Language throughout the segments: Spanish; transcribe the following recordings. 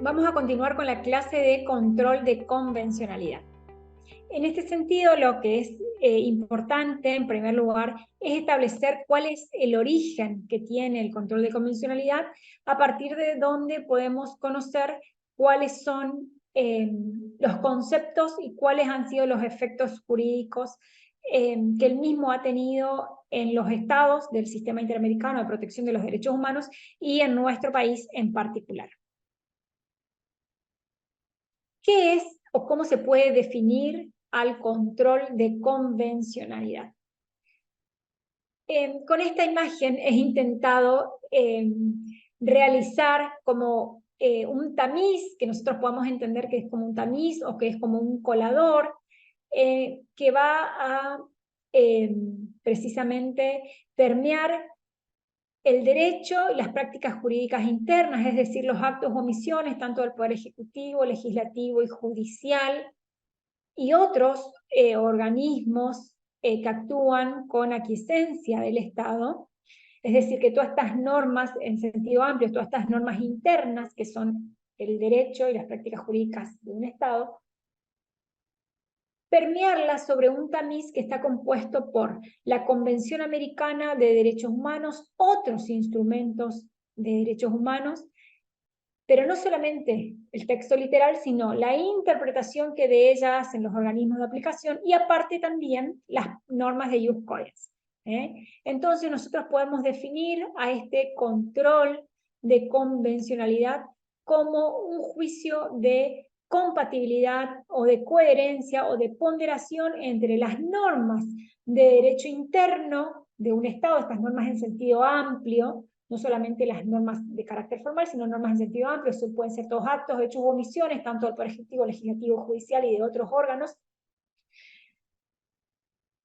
vamos a continuar con la clase de control de convencionalidad. En este sentido, lo que es importante, en primer lugar, es establecer cuál es el origen que tiene el control de convencionalidad, a partir de donde podemos conocer cuáles son los conceptos y cuáles han sido los efectos jurídicos que el mismo ha tenido en los estados del Sistema Interamericano de Protección de los Derechos Humanos y en nuestro país en particular. ¿Qué es o cómo se puede definir al control de convencionalidad? Con esta imagen he intentado realizar como un tamiz, que nosotros podamos entender que es como un tamiz o que es como un colador, que va a precisamente permear el derecho y las prácticas jurídicas internas, es decir, los actos o omisiones tanto del Poder Ejecutivo, Legislativo y Judicial, y otros organismos que actúan con aquiescencia del Estado, es decir, que todas estas normas en sentido amplio, todas estas normas internas que son el derecho y las prácticas jurídicas de un Estado, permearlas sobre un tamiz que está compuesto por la Convención Americana de Derechos Humanos, otros instrumentos de derechos humanos, pero no solamente el texto literal, sino la interpretación que de ella hacen los organismos de aplicación y aparte también las normas de ius cogens. Entonces nosotros podemos definir a este control de convencionalidad como un juicio de compatibilidad o de coherencia o de ponderación entre las normas de derecho interno de un Estado, estas normas en sentido amplio, no solamente las normas de carácter formal, sino normas en sentido amplio, eso pueden ser todos actos, hechos u omisiones, tanto del Poder Ejecutivo, Legislativo, Judicial y de otros órganos,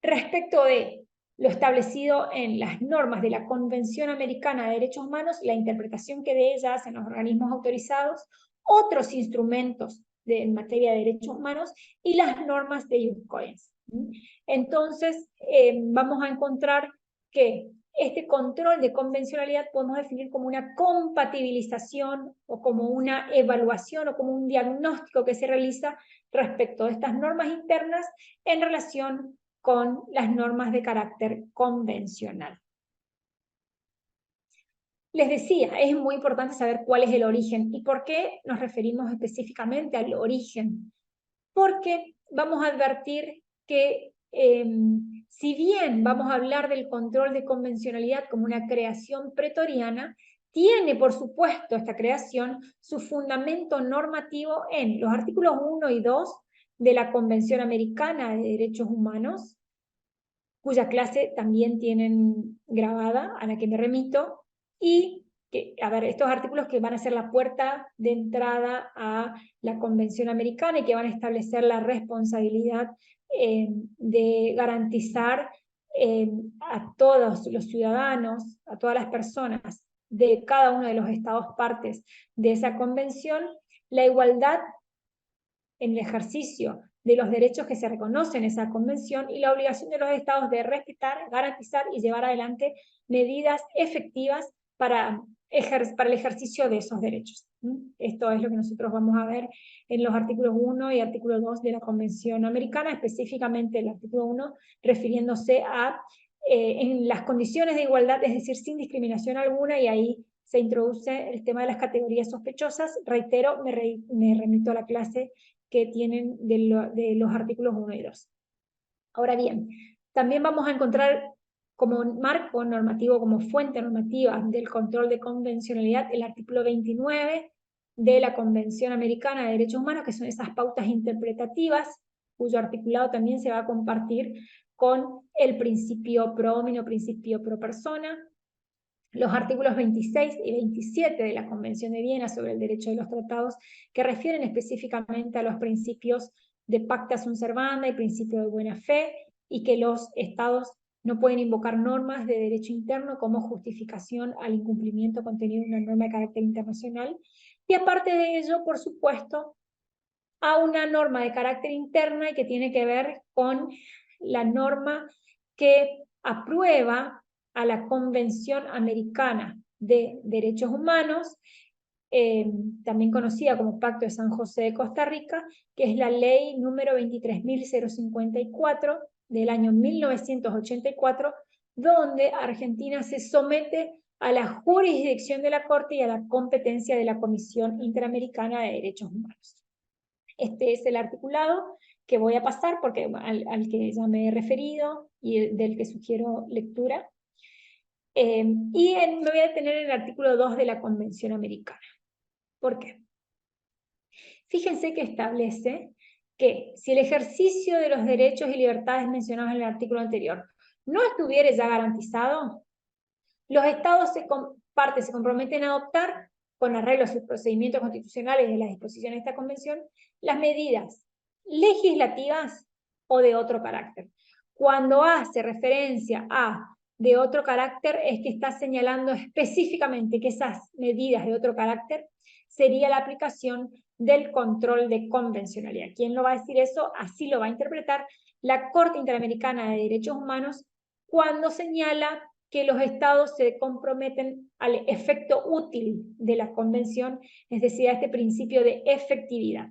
respecto de lo establecido en las normas de la Convención Americana de Derechos Humanos, la interpretación que de ella hacen los organismos autorizados, otros instrumentos en materia de derechos humanos y las normas de ius cogens. Entonces, vamos a encontrar que este control de convencionalidad podemos definir como una compatibilización o como una evaluación o como un diagnóstico que se realiza respecto de estas normas internas en relación con las normas de carácter convencional. Les decía, es muy importante saber cuál es el origen y por qué nos referimos específicamente al origen. Porque vamos a advertir que si bien vamos a hablar del control de convencionalidad como una creación pretoriana, tiene, por supuesto, esta creación su fundamento normativo en los artículos 1 y 2 de la Convención Americana de Derechos Humanos, cuya clase también tienen grabada, a la que me remito, y que, a ver, estos artículos que van a ser la puerta de entrada a la Convención Americana y que van a establecer la responsabilidad de garantizar a todos los ciudadanos, a todas las personas de cada uno de los estados partes de esa convención, la igualdad en el ejercicio de los derechos que se reconocen en esa convención y la obligación de los estados de respetar, garantizar y llevar adelante medidas efectivas para el ejercicio de esos derechos. Esto es lo que nosotros vamos a ver en los artículos 1 y artículo 2 de la Convención Americana, específicamente el artículo 1 refiriéndose a en las condiciones de igualdad, es decir, sin discriminación alguna, y ahí se introduce el tema de las categorías sospechosas. Reitero, me remito a la clase que tienen de los artículos 1 y 2. Ahora bien, también vamos a encontrar como marco normativo, como fuente normativa del control de convencionalidad, el artículo 29 de la Convención Americana de Derechos Humanos, que son esas pautas interpretativas, cuyo articulado también se va a compartir con el principio pro hominem, principio pro persona, los artículos 26 y 27 de la Convención de Viena sobre el derecho de los tratados, que refieren específicamente a los principios de pacta sunt servanda y principio de buena fe, y que los estados no pueden invocar normas de derecho interno como justificación al incumplimiento contenido en una norma de carácter internacional. Y aparte de ello, por supuesto, a una norma de carácter interna y que tiene que ver con la norma que aprueba a la Convención Americana de Derechos Humanos también conocida como Pacto de San José de Costa Rica, que es la ley número 23.054 del año 1984, donde Argentina se somete a la jurisdicción de la Corte y a la competencia de la Comisión Interamericana de Derechos Humanos. Este es el articulado que voy a pasar, porque al que ya me he referido y del que sugiero lectura. Me voy a detener en el artículo 2 de la Convención Americana. ¿Por qué? Fíjense que establece que si el ejercicio de los derechos y libertades mencionados en el artículo anterior no estuviera ya garantizado, los Estados partes se comprometen a adoptar, con arreglo a sus procedimientos constitucionales de las disposiciones de esta Convención, las medidas legislativas o de otro carácter. Cuando hace referencia a de otro carácter, es que está señalando específicamente que esas medidas de otro carácter sería la aplicación del control de convencionalidad. ¿Quién lo va a decir eso? Así lo va a interpretar la Corte Interamericana de Derechos Humanos cuando señala que los estados se comprometen al efecto útil de la convención, es decir, a este principio de efectividad.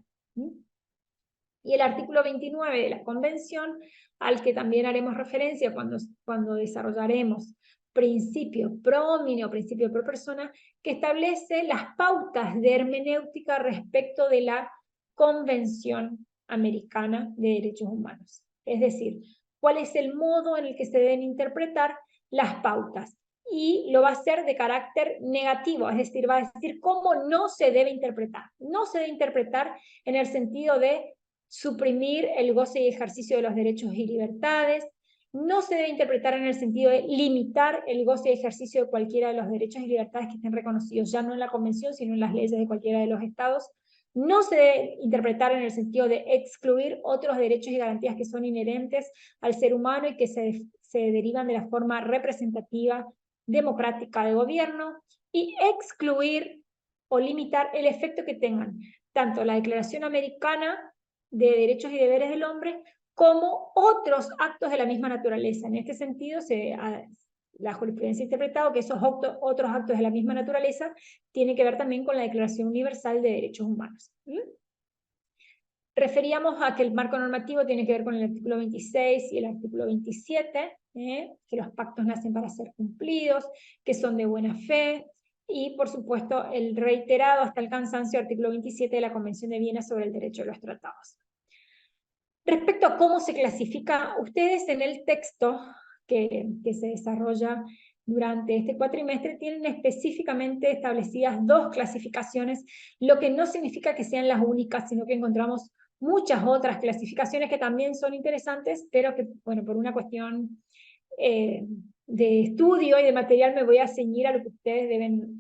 Y el artículo 29 de la convención, al que también haremos referencia cuando desarrollaremos principio pro homine o principio pro persona, que establece las pautas de hermenéutica respecto de la Convención Americana de Derechos Humanos. Es decir, cuál es el modo en el que se deben interpretar las pautas. Y lo va a hacer de carácter negativo, es decir, va a decir cómo no se debe interpretar. No se debe interpretar en el sentido de suprimir el goce y ejercicio de los derechos y libertades, no se debe interpretar en el sentido de limitar el goce y ejercicio de cualquiera de los derechos y libertades que estén reconocidos ya no en la Convención, sino en las leyes de cualquiera de los estados. No se debe interpretar en el sentido de excluir otros derechos y garantías que son inherentes al ser humano y que se derivan de la forma representativa, democrática de gobierno, y excluir o limitar el efecto que tengan tanto la Declaración Americana de Derechos y Deberes del Hombre como otros actos de la misma naturaleza. En este sentido, la jurisprudencia ha interpretado que esos otros actos de la misma naturaleza tienen que ver también con la Declaración Universal de Derechos Humanos. Referíamos a que el marco normativo tiene que ver con el artículo 26 y el artículo 27, que los pactos nacen para ser cumplidos, que son de buena fe, y por supuesto el reiterado hasta el cansancio artículo 27 de la Convención de Viena sobre el derecho de los tratados. Respecto a cómo se clasifica, ustedes en el texto que se desarrolla durante este cuatrimestre tienen específicamente establecidas dos clasificaciones, lo que no significa que sean las únicas, sino que encontramos muchas otras clasificaciones que también son interesantes, pero que, bueno, por una cuestión de estudio y de material me voy a ceñir a lo que ustedes deben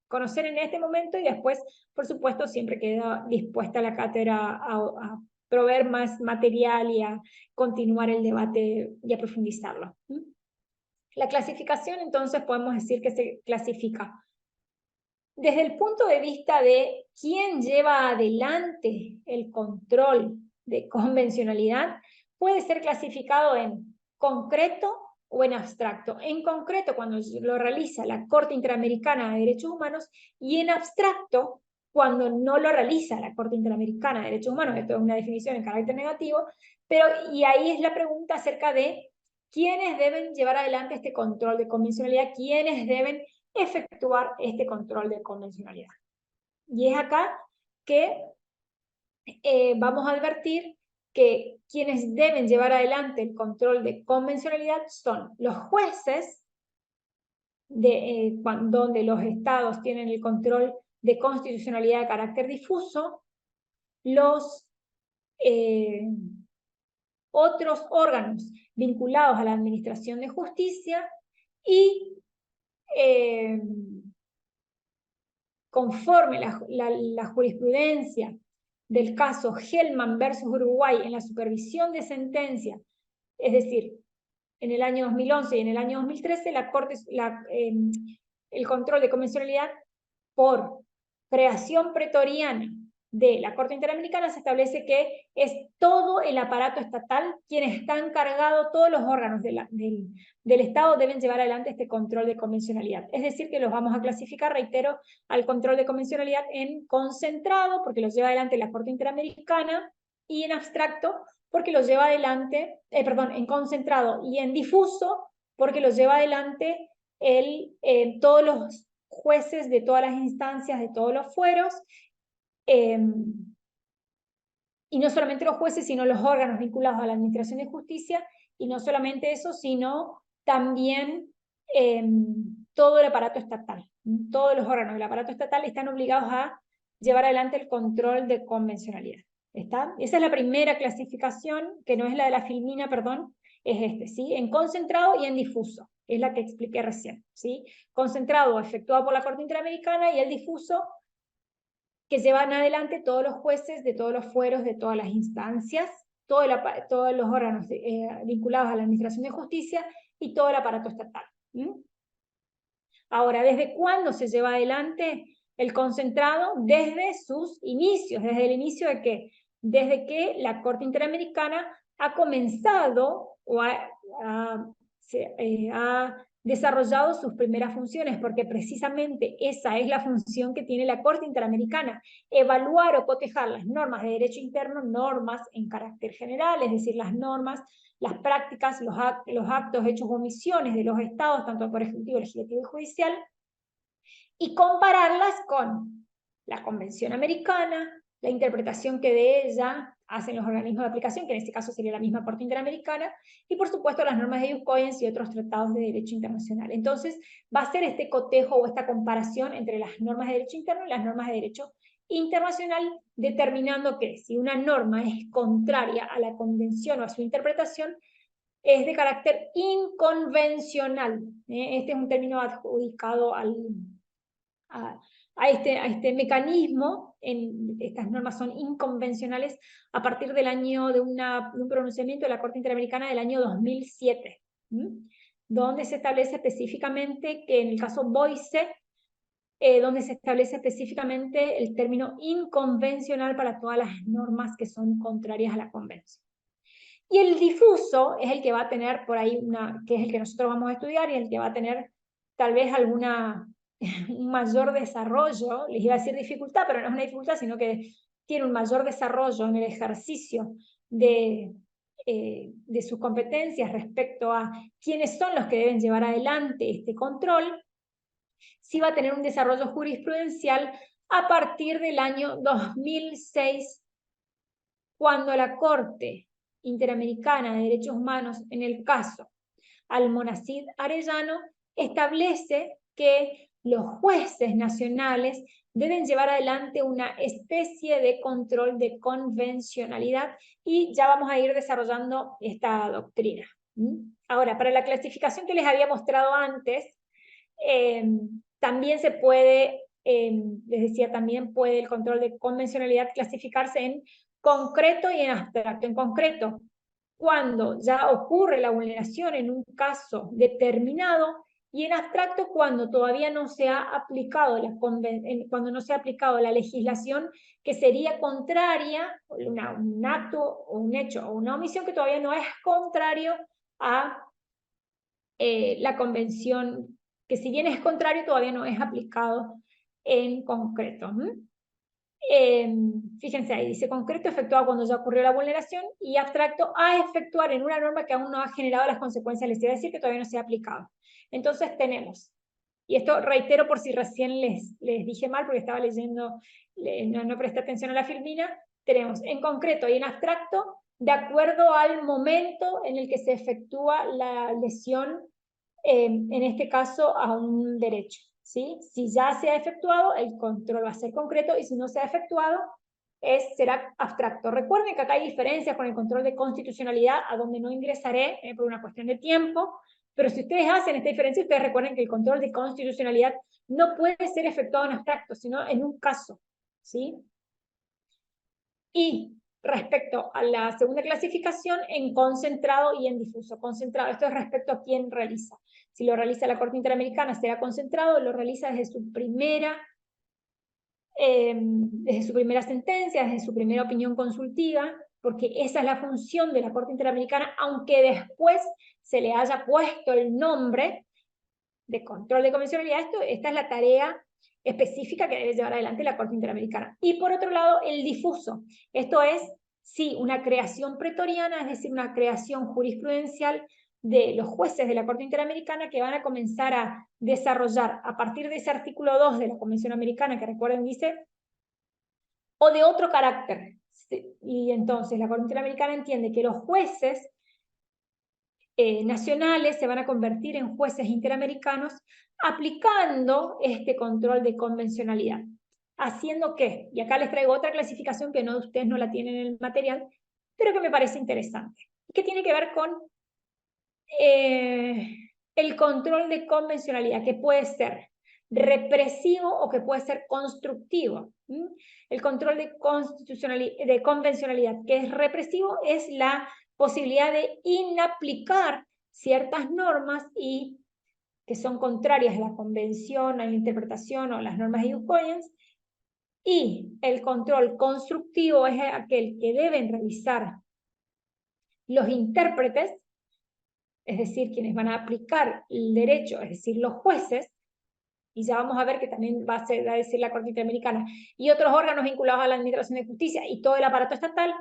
conocer en este momento, y después, por supuesto, siempre queda dispuesta la cátedra a proveer más material y a continuar el debate y a profundizarlo. La clasificación, entonces, podemos decir que se clasifica desde el punto de vista de quién lleva adelante el control de convencionalidad. Puede ser clasificado en concreto o en abstracto. En concreto, cuando lo realiza la Corte Interamericana de Derechos Humanos, y en abstracto, cuando no lo realiza la Corte Interamericana de Derechos Humanos. Esto es una definición en carácter negativo, y ahí es la pregunta acerca de quiénes deben llevar adelante este control de convencionalidad, quiénes deben efectuar este control de convencionalidad. Y es acá que vamos a advertir que quienes deben llevar adelante el control de convencionalidad son los jueces, donde los estados tienen el control de constitucionalidad de carácter difuso, los otros órganos vinculados a la administración de justicia y conforme la jurisprudencia del caso Hellman versus Uruguay en la supervisión de sentencia, es decir, en el año 2011 y en el año 2013, el control de convencionalidad por creación pretoriana de la Corte Interamericana se establece que es todo el aparato estatal quien está encargado, todos los órganos del Estado deben llevar adelante este control de convencionalidad. Es decir, que los vamos a clasificar, reitero, al control de convencionalidad en concentrado, porque los lleva adelante la Corte Interamericana, y en abstracto, porque los lleva adelante, en concentrado y en difuso, porque los lleva adelante todos los jueces de todas las instancias, de todos los fueros, y no solamente los jueces, sino los órganos vinculados a la Administración de Justicia, y no solamente eso, sino también todo el aparato estatal. Todos los órganos del aparato estatal están obligados a llevar adelante el control de convencionalidad. ¿Está? Esa es la primera clasificación, que no es la de la filmina, perdón, es ¿sí? En concentrado y en difuso, es la que expliqué recién, ¿sí? Concentrado efectuado por la Corte Interamericana y el difuso que llevan adelante todos los jueces de todos los fueros, de todas las instancias, todos los órganos vinculados a la Administración de Justicia y todo el aparato estatal. Ahora, ¿desde cuándo se lleva adelante el concentrado? Desde sus inicios. ¿Desde el inicio de qué? Desde que la Corte Interamericana ha comenzado o ha desarrollado sus primeras funciones, porque precisamente esa es la función que tiene la Corte Interamericana, evaluar o cotejar las normas de derecho interno, normas en carácter general, es decir, las normas, las prácticas, los actos, hechos o omisiones de los estados, tanto el Poder Ejecutivo, Legislativo y Judicial, y compararlas con la Convención Americana, la interpretación que de ella hacen los organismos de aplicación, que en este caso sería la misma Corte Interamericana, y por supuesto las normas de ius cogens y otros tratados de derecho internacional. Entonces va a ser este cotejo o esta comparación entre las normas de derecho interno y las normas de derecho internacional, determinando que si una norma es contraria a la convención o a su interpretación, es de carácter inconvencional. Este es un término adjudicado a este mecanismo. Estas normas son inconvencionales a partir del año de un pronunciamiento de la Corte Interamericana del año 2007, donde se establece específicamente que en el caso Boyce, donde se establece específicamente el término inconvencional para todas las normas que son contrarias a la convención. Y el difuso es el que va a tener por ahí que es el que nosotros vamos a estudiar, y el que va a tener tal vez un mayor desarrollo, les iba a decir dificultad, pero no es una dificultad, sino que tiene un mayor desarrollo en el ejercicio de sus competencias respecto a quiénes son los que deben llevar adelante este control. Sí va a tener un desarrollo jurisprudencial a partir del año 2006, cuando la Corte Interamericana de Derechos Humanos, en el caso Almonacid Arellano, establece que los jueces nacionales deben llevar adelante una especie de control de convencionalidad, y ya vamos a ir desarrollando esta doctrina. Ahora, para la clasificación que les había mostrado antes, también se puede, les decía, también puede el control de convencionalidad clasificarse en concreto y en abstracto. En concreto, cuando ya ocurre la vulneración en un caso determinado, y en abstracto cuando todavía no se ha aplicado cuando no se ha aplicado la legislación que sería contraria, un acto o un hecho o una omisión que todavía no es contrario a la convención, que si bien es contrario todavía no es aplicado en concreto. Fíjense ahí, dice concreto efectuado cuando ya ocurrió la vulneración, y abstracto a efectuar en una norma que aún no ha generado las consecuencias, les iba a decir que todavía no se ha aplicado. Entonces tenemos, y esto reitero por si recién les dije mal porque estaba leyendo, no presté atención a la filmina, tenemos en concreto y en abstracto de acuerdo al momento en el que se efectúa la lesión, en este caso a un derecho. ¿Sí? Si ya se ha efectuado, el control va a ser concreto, y si no se ha efectuado, será abstracto. Recuerden que acá hay diferencias con el control de constitucionalidad, a donde no ingresaré por una cuestión de tiempo, pero si ustedes hacen esta diferencia, ustedes recuerden que el control de constitucionalidad no puede ser efectuado en abstracto, sino en un caso. ¿Sí? Y respecto a la segunda clasificación, en concentrado y en difuso. Concentrado, esto es respecto a quién realiza. Si lo realiza la Corte Interamericana será concentrado, lo realiza desde su primera desde su primera sentencia, desde su primera opinión consultiva, porque esa es la función de la Corte Interamericana, aunque después se le haya puesto el nombre de control de convencionalidad. Esta es la tarea específica que debe llevar adelante la Corte Interamericana. Y por otro lado, el difuso. Esto es, sí, una creación pretoriana, es decir, una creación jurisprudencial de los jueces de la Corte Interamericana que van a comenzar a desarrollar a partir de ese artículo 2 de la Convención Americana, que recuerden dice, o de otro carácter. Y entonces la Corte Interamericana entiende que los jueces nacionales se van a convertir en jueces interamericanos aplicando este control de convencionalidad. ¿Haciendo qué? Y acá les traigo otra clasificación que no, ustedes no la tienen en el material, pero que me parece interesante, que tiene que ver con el control de convencionalidad, que puede ser represivo o que puede ser constructivo. El control de convencionalidad, que es represivo, es la posibilidad de inaplicar ciertas normas y que son contrarias a la convención, a la interpretación o a las normas ius cogens, y el control constructivo es aquel que deben realizar los intérpretes, es decir, quienes van a aplicar el derecho, es decir, los jueces, y ya vamos a ver que también va a decir la Corte Interamericana, y otros órganos vinculados a la Administración de Justicia y todo el aparato estatal,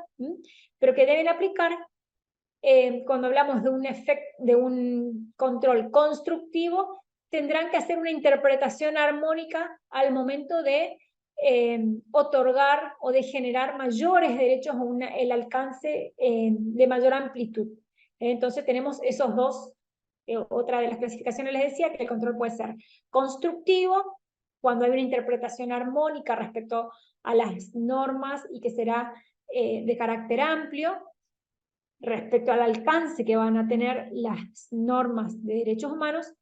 pero que deben aplicar, cuando hablamos de un control constructivo, tendrán que hacer una interpretación armónica al momento de otorgar o de generar mayores derechos o el alcance de mayor amplitud. Entonces tenemos esos dos. Otra de las clasificaciones les decía que el control puede ser constructivo, cuando hay una interpretación armónica respecto a las normas y que será de carácter amplio, respecto al alcance que van a tener las normas de derechos humanos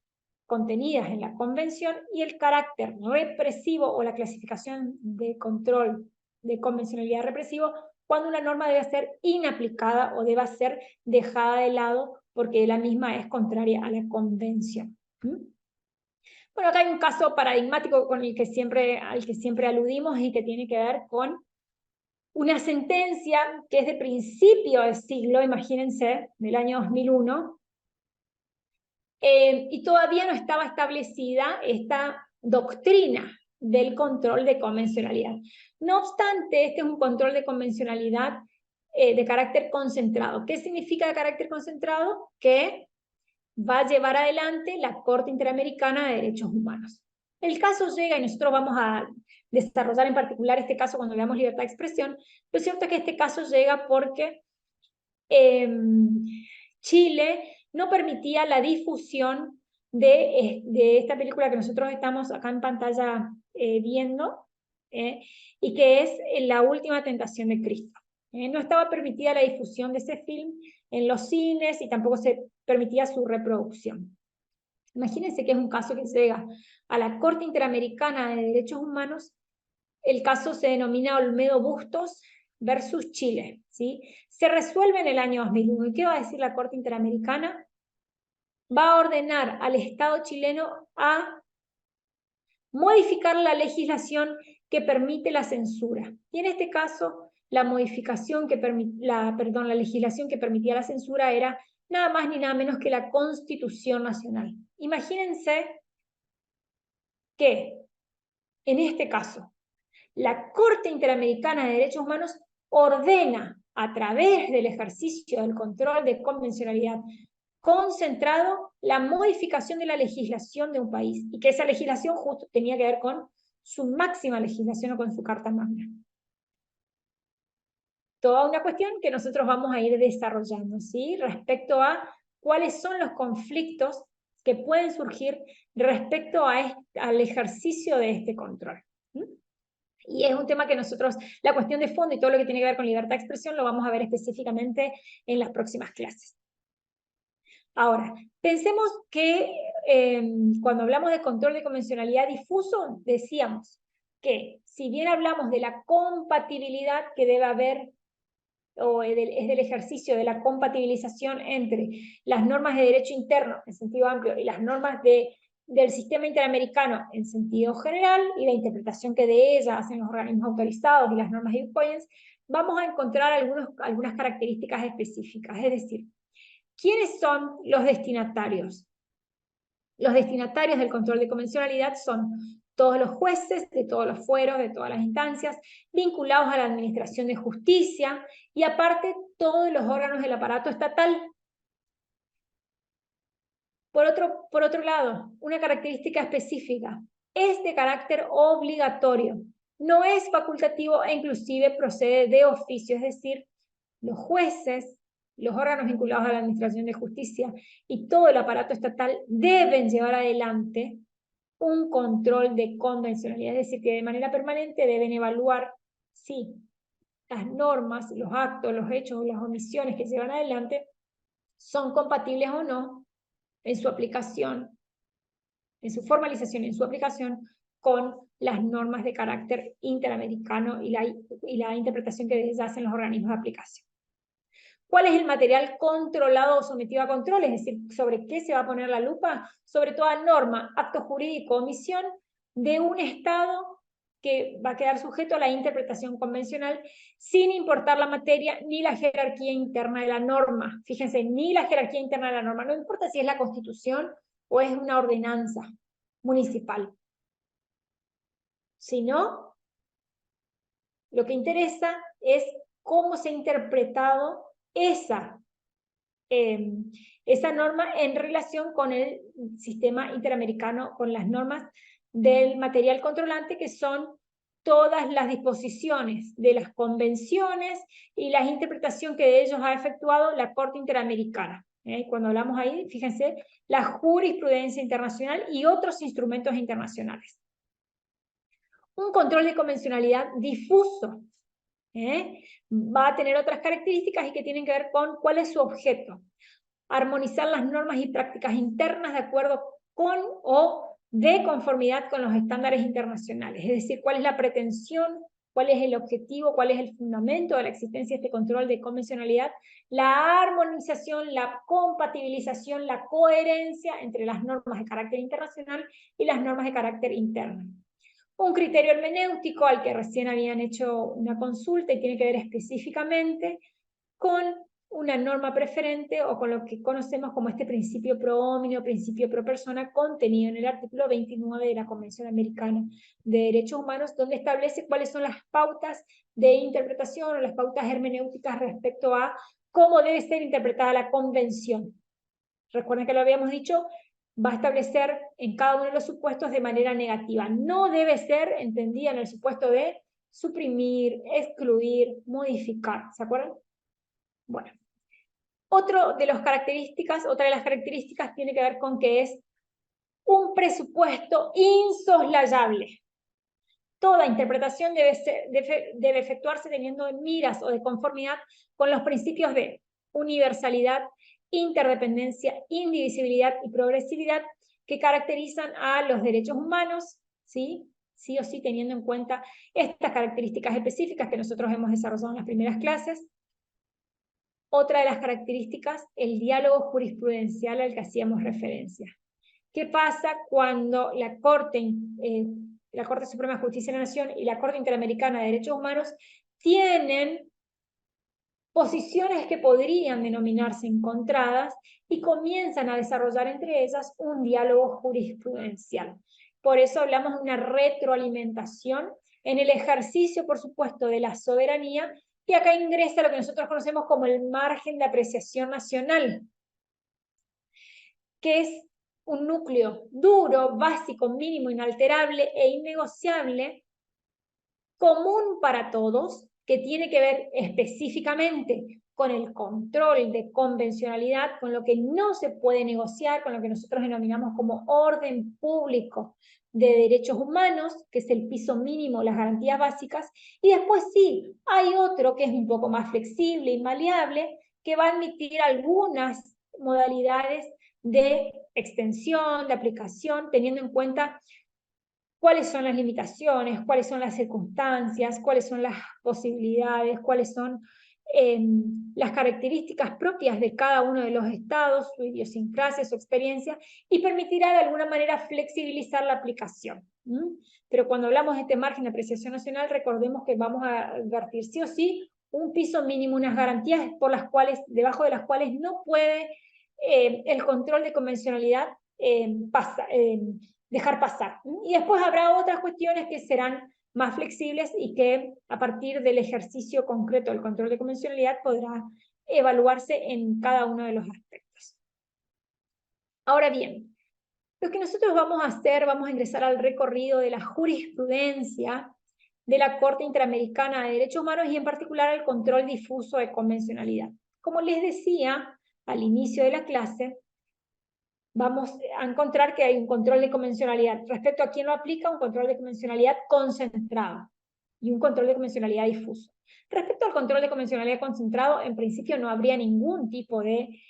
contenidas en la convención, y el carácter represivo o la clasificación de control de convencionalidad represivo, cuando una norma debe ser inaplicada o deba ser dejada de lado porque la misma es contraria a la convención. Bueno, acá hay un caso paradigmático al que siempre aludimos y que tiene que ver con una sentencia que es de principio del siglo, imagínense, del año 2001, y todavía no estaba establecida esta doctrina del control de convencionalidad. No obstante, este es un control de convencionalidad de carácter concentrado. ¿Qué significa de carácter concentrado? Que va a llevar adelante la Corte Interamericana de Derechos Humanos. El caso llega, y nosotros vamos a desarrollar en particular este caso cuando veamos libertad de expresión, pero es cierto que este caso llega porque Chile no permitía la difusión de esta película que nosotros estamos acá en pantalla viendo, y que es La Última Tentación de Cristo. No estaba permitida la difusión de ese film en los cines y tampoco se permitía su reproducción. Imagínense que es un caso que llega a la Corte Interamericana de Derechos Humanos. El caso se denomina Olmedo Bustos versus Chile, ¿sí? Se resuelve en el año 2001. ¿Y qué va a decir la Corte Interamericana? Va a ordenar al Estado chileno a modificar la legislación que permite la censura. Y en este caso, la legislación que permitía la censura era nada más ni nada menos que la Constitución Nacional. Imagínense que, en este caso, la Corte Interamericana de Derechos Humanos ordena, a través del ejercicio del control de convencionalidad concentrado, la modificación de la legislación de un país, y que esa legislación justo tenía que ver con su máxima legislación o con su Carta Magna. Toda una cuestión que nosotros vamos a ir desarrollando, ¿sí? Respecto a cuáles son los conflictos que pueden surgir respecto al ejercicio de este control. Y es un tema que nosotros, la cuestión de fondo y todo lo que tiene que ver con libertad de expresión, lo vamos a ver específicamente en las próximas clases. Ahora, pensemos que cuando hablamos de control de convencionalidad difuso, decíamos que si bien hablamos de la compatibilidad que debe haber, o es del ejercicio de la compatibilización entre las normas de derecho interno, en sentido amplio, y las normas de del sistema interamericano en sentido general y la interpretación que de ella hacen los organismos autorizados y las normas de UPOINS, vamos a encontrar algunas características específicas. Es decir, ¿quiénes son los destinatarios? Los destinatarios del control de convencionalidad son todos los jueces de todos los fueros, de todas las instancias, vinculados a la administración de justicia y aparte todos los órganos del aparato estatal. Por otro lado, una característica específica es de carácter obligatorio, no es facultativo e inclusive procede de oficio, es decir, los jueces, los órganos vinculados a la administración de justicia y todo el aparato estatal deben llevar adelante un control de convencionalidad, es decir, que de manera permanente deben evaluar si las normas, los actos, los hechos o las omisiones que llevan adelante son compatibles o no en su aplicación, en su formalización, en su aplicación con las normas de carácter interamericano y la interpretación que desde hacen los organismos de aplicación. ¿Cuál es el material controlado o sometido a control? Es decir, ¿sobre qué se va a poner la lupa? Sobre toda norma, acto jurídico o omisión de un Estado que va a quedar sujeto a la interpretación convencional sin importar la materia ni la jerarquía interna de la norma. Fíjense, ni la jerarquía interna de la norma. No importa si es la Constitución o es una ordenanza municipal. Si no, lo que interesa es cómo se ha interpretado esa norma en relación con el sistema interamericano, con las normas del material controlante, que son todas las disposiciones de las convenciones y la interpretación que de ellos ha efectuado la Corte Interamericana. Cuando hablamos ahí, fíjense, la jurisprudencia internacional y otros instrumentos internacionales. Un control de convencionalidad difuso va a tener otras características y que tienen que ver con cuál es su objeto. Armonizar las normas y prácticas internas de acuerdo con o de conformidad con los estándares internacionales. Es decir, cuál es la pretensión, cuál es el objetivo, cuál es el fundamento de la existencia de este control de convencionalidad, la armonización, la compatibilización, la coherencia entre las normas de carácter internacional y las normas de carácter interno. Un criterio hermenéutico al que recién habían hecho una consulta y tiene que ver específicamente con una norma preferente o con lo que conocemos como este principio pro homine o principio pro persona contenido en el artículo 29 de la Convención Americana de Derechos Humanos, donde establece cuáles son las pautas de interpretación o las pautas hermenéuticas respecto a cómo debe ser interpretada la convención. Recuerden que lo habíamos dicho, va a establecer en cada uno de los supuestos de manera negativa. No debe ser entendida en el supuesto de suprimir, excluir, modificar. ¿Se acuerdan? Bueno. Otra de las características tiene que ver con que es un presupuesto insoslayable. Toda interpretación debe efectuarse teniendo en miras o de conformidad con los principios de universalidad, interdependencia, indivisibilidad y progresividad que caracterizan a los derechos humanos, ¿sí? Sí o sí teniendo en cuenta estas características específicas que nosotros hemos desarrollado en las primeras clases. Otra de las características, el diálogo jurisprudencial al que hacíamos referencia. ¿Qué pasa cuando la Corte Suprema de Justicia de la Nación y la Corte Interamericana de Derechos Humanos tienen posiciones que podrían denominarse encontradas y comienzan a desarrollar entre ellas un diálogo jurisprudencial? Por eso hablamos de una retroalimentación en el ejercicio, por supuesto, de la soberanía, y acá ingresa lo que nosotros conocemos como el margen de apreciación nacional, que es un núcleo duro, básico, mínimo, inalterable e innegociable, común para todos, que tiene que ver específicamente con el control de convencionalidad, con lo que no se puede negociar, con lo que nosotros denominamos como orden público de derechos humanos, que es el piso mínimo, las garantías básicas, y después sí, hay otro que es un poco más flexible y maleable, que va a admitir algunas modalidades de extensión, de aplicación, teniendo en cuenta cuáles son las limitaciones, cuáles son las circunstancias, cuáles son las posibilidades, cuáles son las características propias de cada uno de los estados, su idiosincrasia, su experiencia, y permitirá de alguna manera flexibilizar la aplicación. Pero cuando hablamos de este margen de apreciación nacional, recordemos que vamos a advertir sí o sí un piso mínimo, unas garantías por las cuales, debajo de las cuales no puede el control de convencionalidad dejar pasar. Y después habrá otras cuestiones que serán más flexibles y que a partir del ejercicio concreto del control de convencionalidad podrá evaluarse en cada uno de los aspectos. Ahora bien, lo que nosotros vamos a hacer, vamos a ingresar al recorrido de la jurisprudencia de la Corte Interamericana de Derechos Humanos y en particular el control difuso de convencionalidad. Como les decía al inicio de la clase, vamos a encontrar que hay un control de convencionalidad. Respecto a quién lo aplica, un control de convencionalidad concentrado y un control de convencionalidad difuso. Respecto al control de convencionalidad concentrado, en principio no habría ningún tipo de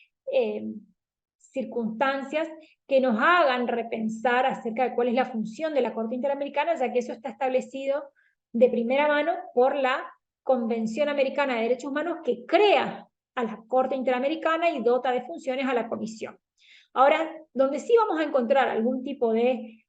circunstancias que nos hagan repensar acerca de cuál es la función de la Corte Interamericana, ya que eso está establecido de primera mano por la Convención Americana de Derechos Humanos, que crea a la Corte Interamericana y dota de funciones a la Comisión. Ahora, donde sí vamos a encontrar algún tipo de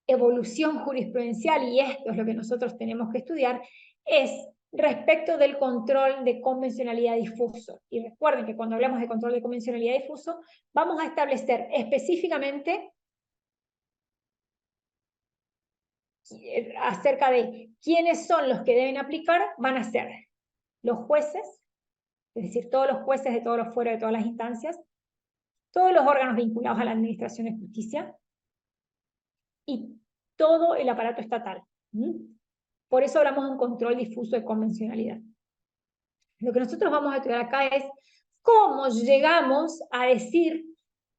evolución jurisprudencial, y esto es lo que nosotros tenemos que estudiar, es respecto del control de convencionalidad difuso. Y recuerden que cuando hablamos de control de convencionalidad difuso, vamos a establecer específicamente acerca de quiénes son los que deben aplicar, van a ser los jueces, es decir, todos los jueces de todos los fueros de todas las instancias, todos los órganos vinculados a la administración de justicia y todo el aparato estatal. Por eso hablamos de un control difuso de convencionalidad. Lo que nosotros vamos a estudiar acá es cómo llegamos a decir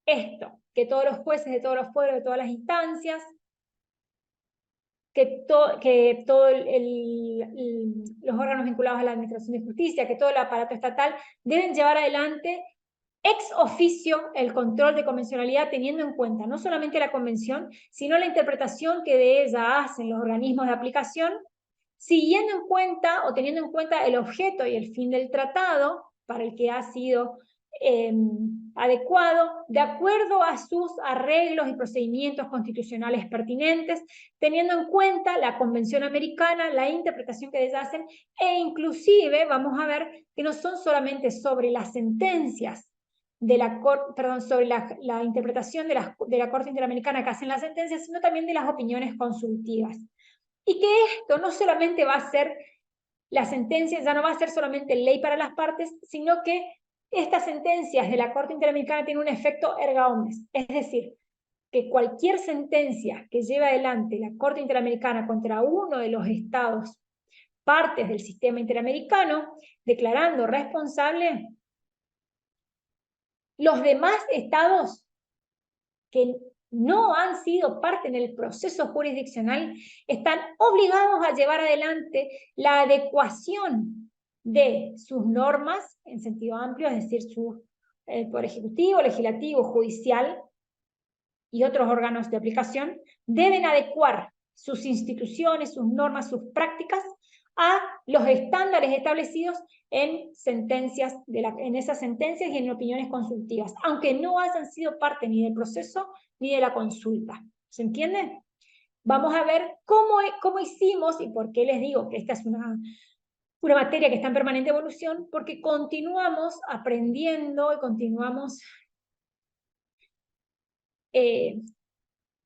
esto, que todos los jueces de todos los fueros de todas las instancias, que todos los órganos vinculados a la administración de justicia, que todo el aparato estatal deben llevar adelante ex oficio el control de convencionalidad, teniendo en cuenta no solamente la convención, sino la interpretación que de ella hacen los organismos de aplicación, siguiendo en cuenta o teniendo en cuenta el objeto y el fin del tratado para el que ha sido adecuado, de acuerdo a sus arreglos y procedimientos constitucionales pertinentes, teniendo en cuenta la Convención Americana, la interpretación que ellas hacen, e inclusive vamos a ver que no son solamente sobre las sentencias de la sobre la interpretación de la Corte Interamericana que hacen las sentencias, sino también de las opiniones consultivas. Y que esto no solamente va a ser, la sentencia ya no va a ser solamente ley para las partes, sino que estas sentencias de la Corte Interamericana tienen un efecto erga omnes, es decir, que cualquier sentencia que lleve adelante la Corte Interamericana contra uno de los estados partes del sistema interamericano, declarando responsable, los demás estados que no han sido parte en el proceso jurisdiccional están obligados a llevar adelante la adecuación de sus normas en sentido amplio, es decir, su poder ejecutivo, legislativo, judicial y otros órganos de aplicación, deben adecuar sus instituciones, sus normas, sus prácticas a los estándares establecidos en sentencias en esas sentencias y en opiniones consultivas, aunque no hayan sido parte ni del proceso ni de la consulta. ¿Se entiende? Vamos a ver cómo hicimos y por qué les digo que esta es una materia que está en permanente evolución, porque continuamos aprendiendo y continuamos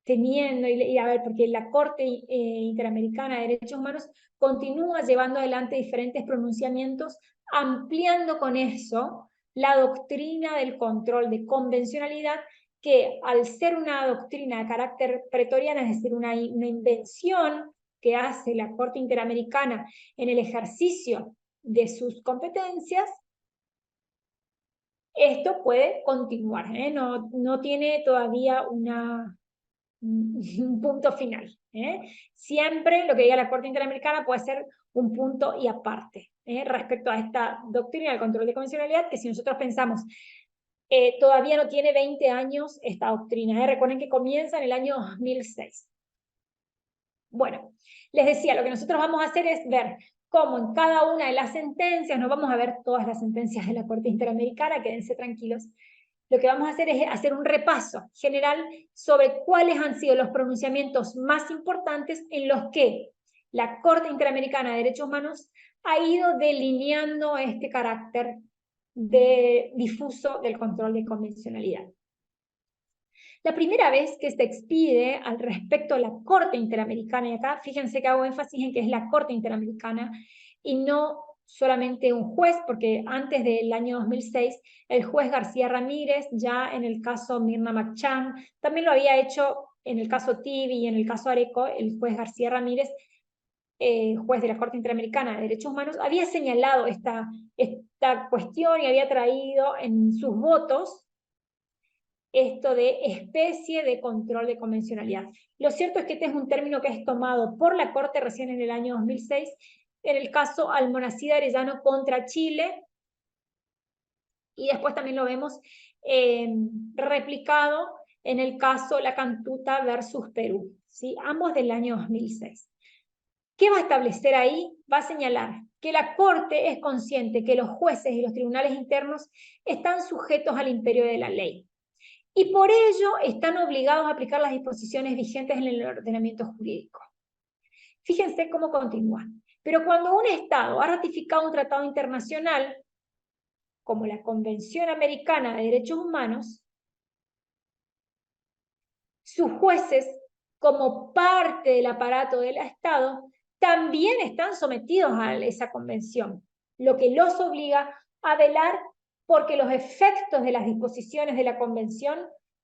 teniendo, y a ver, porque la Corte Interamericana de Derechos Humanos continúa llevando adelante diferentes pronunciamientos, ampliando con eso la doctrina del control de convencionalidad, que al ser una doctrina de carácter pretoriano, es decir, una invención que hace la Corte Interamericana en el ejercicio de sus competencias, esto puede continuar, no tiene todavía un punto final. Siempre lo que diga la Corte Interamericana puede ser un punto y aparte respecto a esta doctrina del control de convencionalidad, que si nosotros pensamos, todavía no tiene 20 años esta doctrina. Recuerden que comienza en el año 2006. Bueno, les decía, lo que nosotros vamos a hacer es ver cómo en cada una de las sentencias, no vamos a ver todas las sentencias de la Corte Interamericana, quédense tranquilos, lo que vamos a hacer es hacer un repaso general sobre cuáles han sido los pronunciamientos más importantes en los que la Corte Interamericana de Derechos Humanos ha ido delineando este carácter difuso del control de convencionalidad. La primera vez que se expide al respecto a la Corte Interamericana, y acá fíjense que hago énfasis en que es la Corte Interamericana y no solamente un juez, porque antes del año 2006, el juez García Ramírez, ya en el caso Mirna Machan, también lo había hecho en el caso Tibi y en el caso Areco, el juez García Ramírez, juez de la Corte Interamericana de Derechos Humanos, había señalado esta cuestión y había traído en sus votos esto de especie de control de convencionalidad. Lo cierto es que este es un término que es tomado por la Corte recién en el año 2006, en el caso Almonacid Arellano contra Chile, y después también lo vemos replicado en el caso La Cantuta versus Perú, ¿sí? Ambos del año 2006. ¿Qué va a establecer ahí? Va a señalar que la Corte es consciente que los jueces y los tribunales internos están sujetos al imperio de la ley, y por ello están obligados a aplicar las disposiciones vigentes en el ordenamiento jurídico. Fíjense cómo continúa. Pero cuando un Estado ha ratificado un tratado internacional, como la Convención Americana de Derechos Humanos, sus jueces, como parte del aparato del Estado, también están sometidos a esa convención, lo que los obliga a velar porque los efectos de las disposiciones de la convención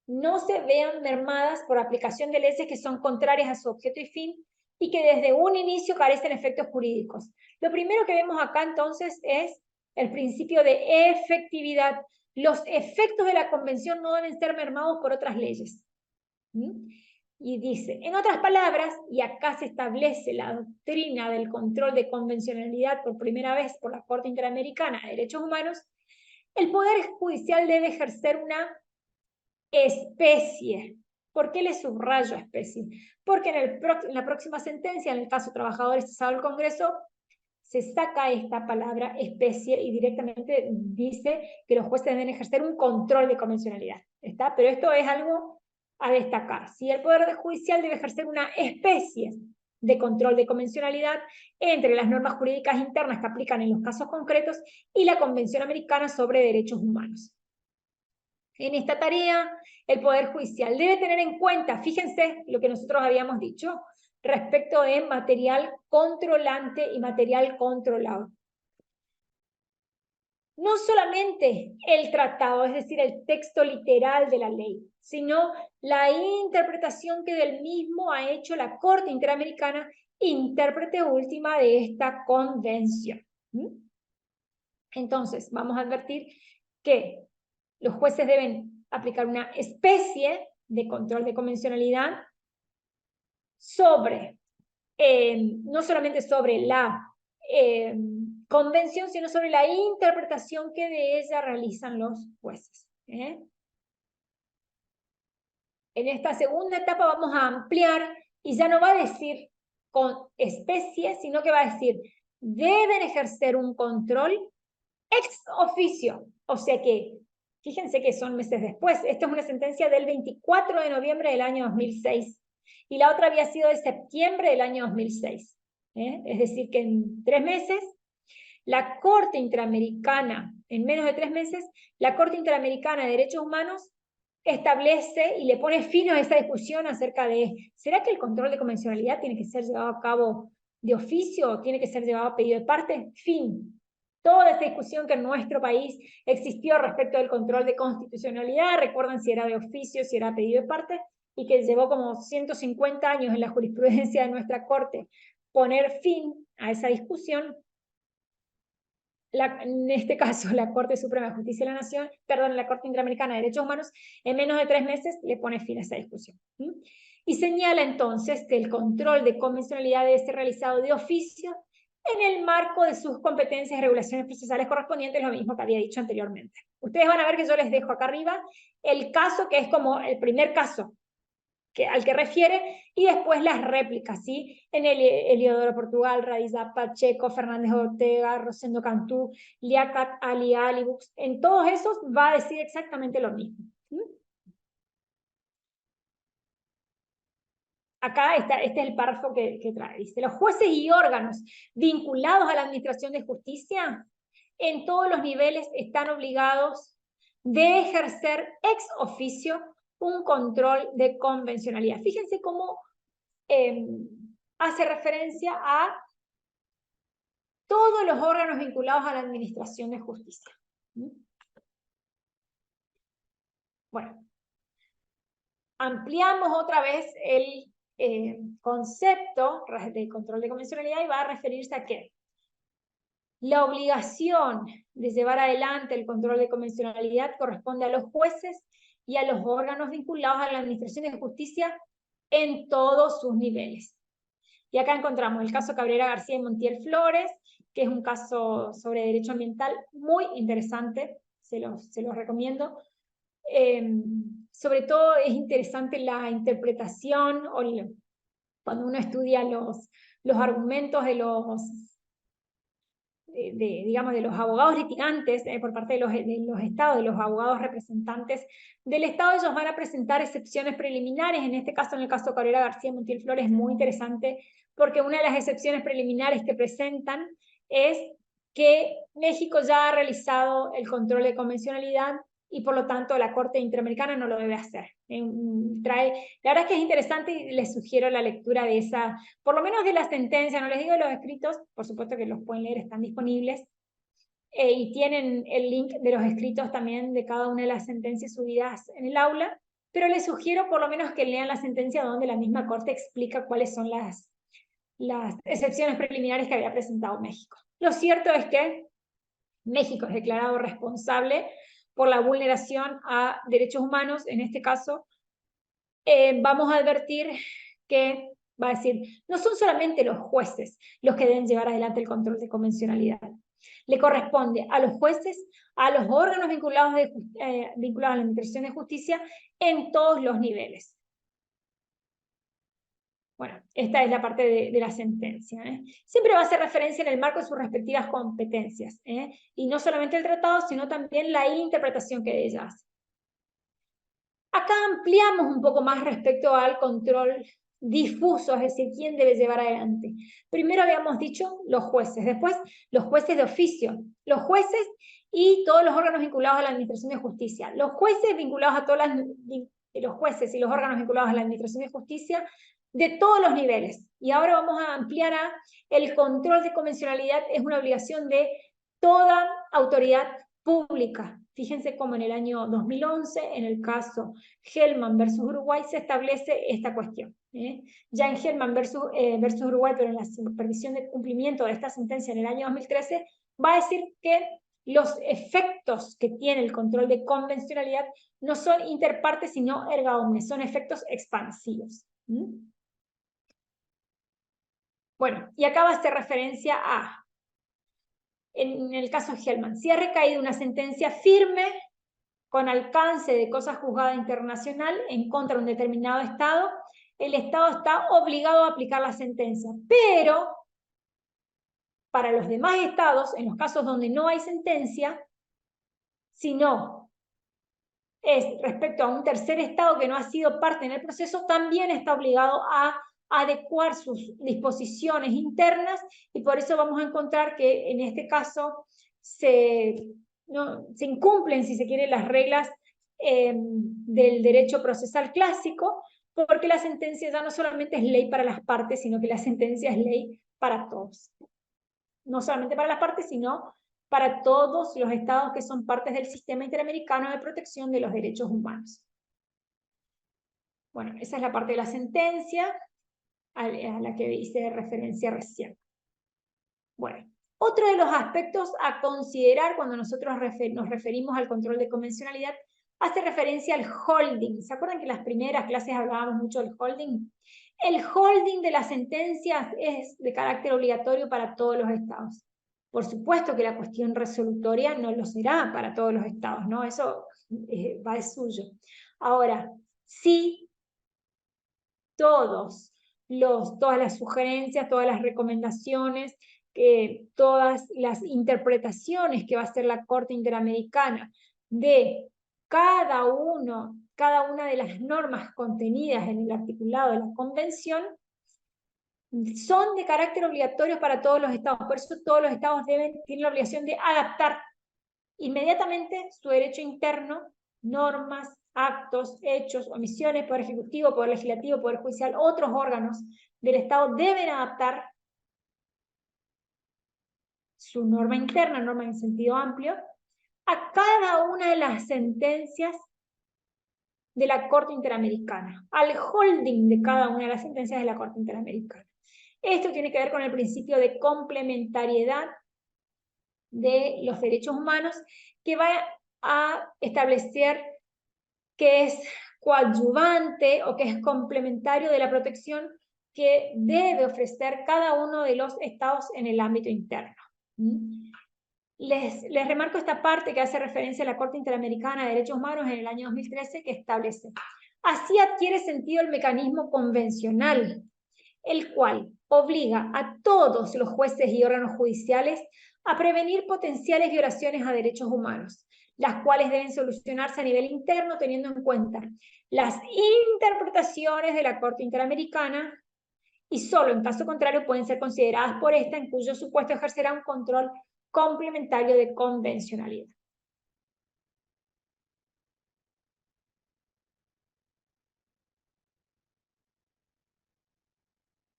no se vean mermadas por aplicación de leyes que son contrarias a su objeto y fin y que desde un inicio carecen efectos jurídicos. Lo primero que vemos acá entonces es el principio de efectividad. Los efectos de la convención no deben ser mermados por otras leyes. Y dice, en otras palabras, y acá se establece la doctrina del control de convencionalidad por primera vez por la Corte Interamericana de Derechos Humanos, el Poder Judicial debe ejercer una especie. ¿Por qué le subrayo especie? Porque en la próxima sentencia, en el caso Trabajadores cesado del Congreso, se saca esta palabra especie y directamente dice que los jueces deben ejercer un control de convencionalidad. ¿Está? Pero esto es algo a destacar. Si el Poder Judicial debe ejercer una especie de control de convencionalidad entre las normas jurídicas internas que aplican en los casos concretos y la Convención Americana sobre Derechos Humanos. En esta tarea, el Poder Judicial debe tener en cuenta, fíjense lo que nosotros habíamos dicho, respecto de material controlante y material controlado. No solamente el tratado, es decir, el texto literal de la ley, sino la interpretación que del mismo ha hecho la Corte Interamericana, intérprete última de esta convención. Entonces, vamos a advertir que los jueces deben aplicar una especie de control de convencionalidad sobre, no solamente sobre la convención, sino sobre la interpretación que de ella realizan los jueces. En esta segunda etapa vamos a ampliar y ya no va a decir con especie, sino que va a decir deben ejercer un control ex oficio. O sea que, fíjense que son meses después. Esta es una sentencia del 24 de noviembre del año 2006 y la otra había sido de septiembre del año 2006. Es decir, que en 3 meses, la Corte Interamericana, en menos de 3 meses, la Corte Interamericana de Derechos Humanos establece y le pone fin a esa discusión acerca de, ¿será que el control de convencionalidad tiene que ser llevado a cabo de oficio o tiene que ser llevado a pedido de parte? Fin. Toda esa discusión que en nuestro país existió respecto del control de constitucionalidad, recuerdan si era de oficio, si era pedido de parte, y que llevó como 150 años en la jurisprudencia de nuestra Corte poner fin a esa discusión. En este caso, la Corte Suprema de Justicia de la Nación, perdón, la Corte Interamericana de Derechos Humanos, en menos de 3 meses le pone fin a esa discusión. Y señala entonces que el control de convencionalidad debe ser realizado de oficio en el marco de sus competencias y regulaciones procesales correspondientes, lo mismo que había dicho anteriormente. Ustedes van a ver que yo les dejo acá arriba el caso que es como el primer caso al que refiere, y después las réplicas, ¿sí? En Heliodoro Portugal, Radizá Pacheco, Fernández Ortega, Rosendo Cantú, Liaquat Ali Alibux, en todos esos va a decir exactamente lo mismo. ¿Sí? Acá este es el párrafo que trae. Dice, los jueces y órganos vinculados a la administración de justicia en todos los niveles están obligados de ejercer ex oficio un control de convencionalidad. Fíjense cómo hace referencia a todos los órganos vinculados a la administración de justicia. Bueno, ampliamos otra vez el concepto de control de convencionalidad y va a referirse a qué. La obligación de llevar adelante el control de convencionalidad corresponde a los jueces y a los órganos vinculados a la administración de justicia en todos sus niveles. Y acá encontramos el caso Cabrera García y Montiel Flores, que es un caso sobre derecho ambiental muy interesante, se los recomiendo. Sobre todo es interesante la interpretación, cuando uno estudia los argumentos de los digamos, de los abogados litigantes por parte de los estados, de los abogados representantes del estado. Ellos van a presentar excepciones preliminares. En este caso, en el caso de Cabrera García Montiel Flores, es muy interesante porque una de las excepciones preliminares que presentan es que México ya ha realizado el control de convencionalidad y por lo tanto la Corte Interamericana no lo debe hacer. La verdad es que es interesante y les sugiero la lectura de esa, por lo menos de la sentencia, no les digo de los escritos, por supuesto que los pueden leer, están disponibles, y tienen el link de los escritos también de cada una de las sentencias subidas en el aula, pero les sugiero por lo menos que lean la sentencia donde la misma Corte explica cuáles son las excepciones preliminares que había presentado México. Lo cierto es que México es declarado responsable por la vulneración a derechos humanos. En este caso, vamos a advertir que, va a decir, no son solamente los jueces los que deben llevar adelante el control de convencionalidad. Le corresponde a los jueces, a los órganos vinculados a la administración de justicia en todos los niveles. Bueno, esta es la parte de la sentencia. Siempre va a hacer referencia en el marco de sus respectivas competencias. Y no solamente el tratado, sino también la interpretación que de ella hace. Acá ampliamos un poco más respecto al control difuso, es decir, quién debe llevar adelante. Primero habíamos dicho los jueces, después los jueces de oficio, los jueces y todos los órganos vinculados a la administración de justicia. Los jueces vinculados a los jueces y los órganos vinculados a la administración de justicia de todos los niveles. Y ahora vamos a ampliar a el control de convencionalidad es una obligación de toda autoridad pública. Fíjense cómo en el año 2011, en el caso Hellman versus Uruguay, se establece esta cuestión. Ya en Hellman versus Uruguay, pero en la supervisión de cumplimiento de esta sentencia en el año 2013, va a decir que los efectos que tiene el control de convencionalidad no son interpartes, sino erga omnes, son efectos expansivos. Bueno, y acá va a hacer referencia a, en el caso de Hellman, si ha recaído una sentencia firme con alcance de cosa juzgada internacional en contra de un determinado Estado, el Estado está obligado a aplicar la sentencia. Pero para los demás Estados, en los casos donde no hay sentencia, sino es respecto a un tercer Estado que no ha sido parte en el proceso, también está obligado a adecuar sus disposiciones internas, y por eso vamos a encontrar que en este caso se incumplen, si se quiere, las reglas del derecho procesal clásico, porque la sentencia ya no solamente es ley para las partes, sino que la sentencia es ley para todos. No solamente para las partes, sino para todos los estados que son partes del sistema interamericano de protección de los derechos humanos. Bueno, esa es la parte de la sentencia a la que hice referencia recién. Bueno, otro de los aspectos a considerar cuando nosotros nos referimos al control de convencionalidad hace referencia al holding. ¿Se acuerdan que en las primeras clases hablábamos mucho del holding? El holding de las sentencias es de carácter obligatorio para todos los estados. Por supuesto que la cuestión resolutoria no lo será para todos los estados, ¿no? Eso va de suyo. Ahora, sí todas las sugerencias, todas las recomendaciones, todas las interpretaciones que va a hacer la Corte Interamericana de cada una de las normas contenidas en el articulado de la Convención son de carácter obligatorio para todos los estados. Por eso todos los estados tienen la obligación de adaptar inmediatamente su derecho interno, normas, actos, hechos, omisiones, Poder Ejecutivo, Poder Legislativo, Poder Judicial, otros órganos del Estado deben adaptar su norma interna, norma en sentido amplio, a cada una de las sentencias de la Corte Interamericana, al holding de cada una de las sentencias de la Corte Interamericana. Esto tiene que ver con el principio de complementariedad de los derechos humanos, que va a establecer que es coadyuvante o que es complementario de la protección que debe ofrecer cada uno de los estados en el ámbito interno. Les remarco esta parte que hace referencia a la Corte Interamericana de Derechos Humanos en el año 2013, que establece: así adquiere sentido el mecanismo convencional, el cual obliga a todos los jueces y órganos judiciales a prevenir potenciales violaciones a derechos humanos, las cuales deben solucionarse a nivel interno teniendo en cuenta las interpretaciones de la Corte Interamericana, y solo en caso contrario pueden ser consideradas por esta, en cuyo supuesto ejercerá un control complementario de convencionalidad.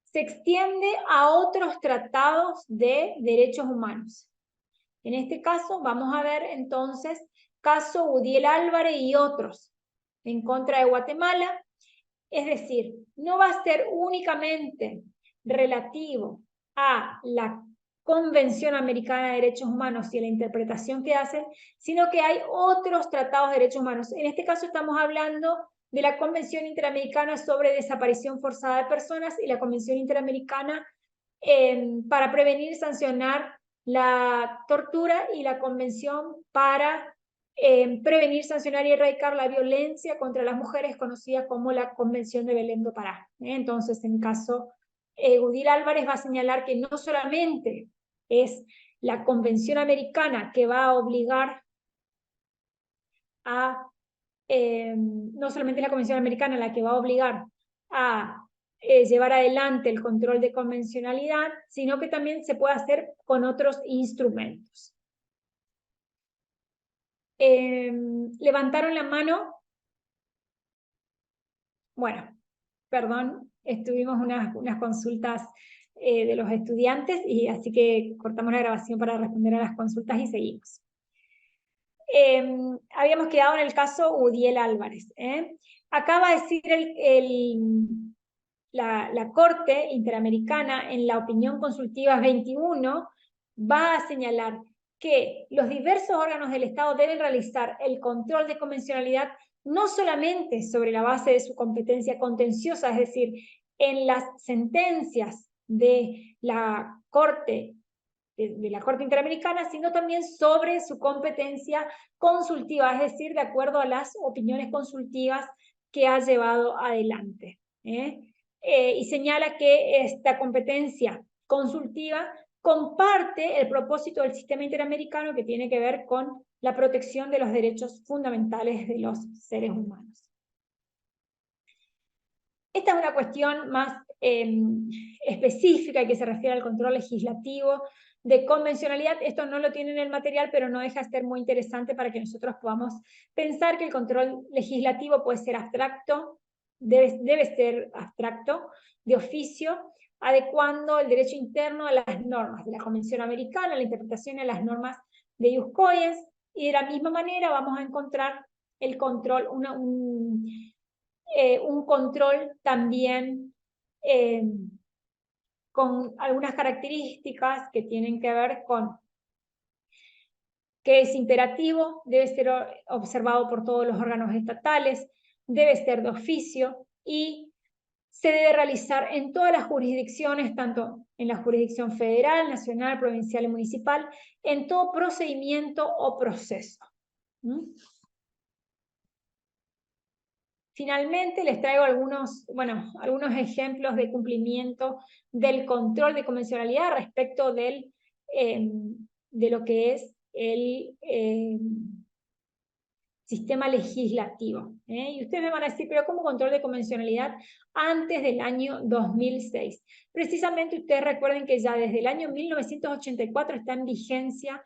Se extiende a otros tratados de derechos humanos. En este caso vamos a ver entonces caso Udiel Álvarez y otros en contra de Guatemala. Es decir, no va a ser únicamente relativo a la Convención Americana de Derechos Humanos y a la interpretación que hacen, sino que hay otros tratados de derechos humanos. En este caso estamos hablando de la Convención Interamericana sobre Desaparición Forzada de Personas y la Convención Interamericana para prevenir y sancionar la tortura, y la Convención para prevenir, sancionar y erradicar la violencia contra las mujeres, conocida como la Convención de Belém do Pará. Entonces, en caso, Udiel Álvarez va a señalar que no solamente es la Convención Americana que va a obligar a, no solamente la Convención Americana la que va a obligar a llevar adelante el control de convencionalidad, sino que también se puede hacer con otros instrumentos. Levantaron la mano. Bueno, perdón, estuvimos unas consultas de los estudiantes, y así que cortamos la grabación para responder a las consultas y seguimos. Habíamos quedado en el caso Udiel Álvarez. Acá va a decir la Corte Interamericana, en la opinión consultiva 21, va a señalar que los diversos órganos del Estado deben realizar el control de convencionalidad no solamente sobre la base de su competencia contenciosa, es decir, en las sentencias de la Corte Interamericana, sino también sobre su competencia consultiva, es decir, de acuerdo a las opiniones consultivas que ha llevado adelante. Y señala que esta competencia consultiva comparte el propósito del sistema interamericano, que tiene que ver con la protección de los derechos fundamentales de los seres humanos. Esta es una cuestión más específica y que se refiere al control legislativo de convencionalidad. Esto no lo tiene en el material, pero no deja de ser muy interesante para que nosotros podamos pensar que el control legislativo puede ser abstracto, debe ser abstracto, de oficio, adecuando el derecho interno a las normas de la Convención Americana, la interpretación a las normas de ius cogens, y de la misma manera vamos a encontrar el control, un control también con algunas características que tienen que ver con que es imperativo, debe ser observado por todos los órganos estatales, debe ser de oficio y se debe realizar en todas las jurisdicciones, tanto en la jurisdicción federal, nacional, provincial y municipal, en todo procedimiento o proceso. Finalmente, les traigo algunos ejemplos de cumplimiento del control de convencionalidad respecto de lo que es el sistema legislativo. Y ustedes me van a decir, pero ¿cómo control de convencionalidad antes del año 2006? Precisamente ustedes recuerden que ya desde el año 1984 está en vigencia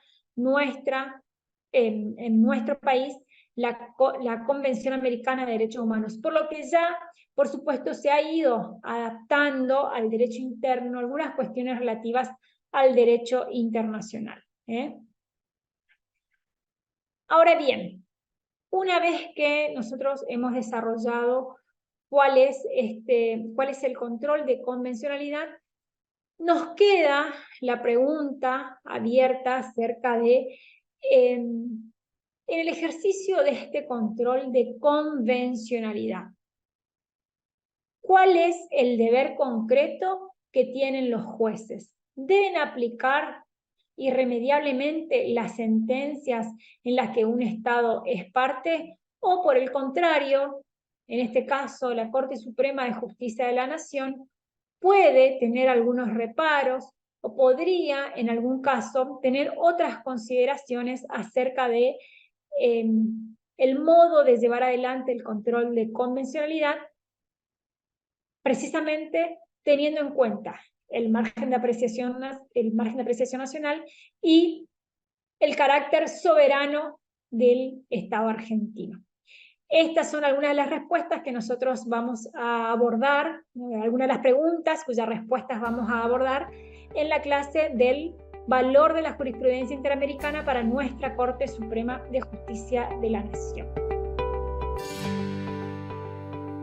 en nuestro país la Convención Americana de Derechos Humanos, por lo que ya, por supuesto, se ha ido adaptando al derecho interno algunas cuestiones relativas al derecho internacional. Ahora bien, una vez que nosotros hemos desarrollado cuál es el control de convencionalidad, nos queda la pregunta abierta acerca de en el ejercicio de este control de convencionalidad, ¿cuál es el deber concreto que tienen los jueces? ¿Deben aplicar irremediablemente las sentencias en las que un Estado es parte? ¿O por el contrario, en este caso la Corte Suprema de Justicia de la Nación puede tener algunos reparos o podría en algún caso tener otras consideraciones acerca de el modo de llevar adelante el control de convencionalidad, precisamente teniendo en cuenta el margen de apreciación nacional y el carácter soberano del Estado argentino. Estas son algunas de las respuestas que nosotros vamos a abordar, algunas de las preguntas cuyas respuestas vamos a abordar en la clase del valor de la jurisprudencia interamericana para nuestra Corte Suprema de Justicia de la Nación.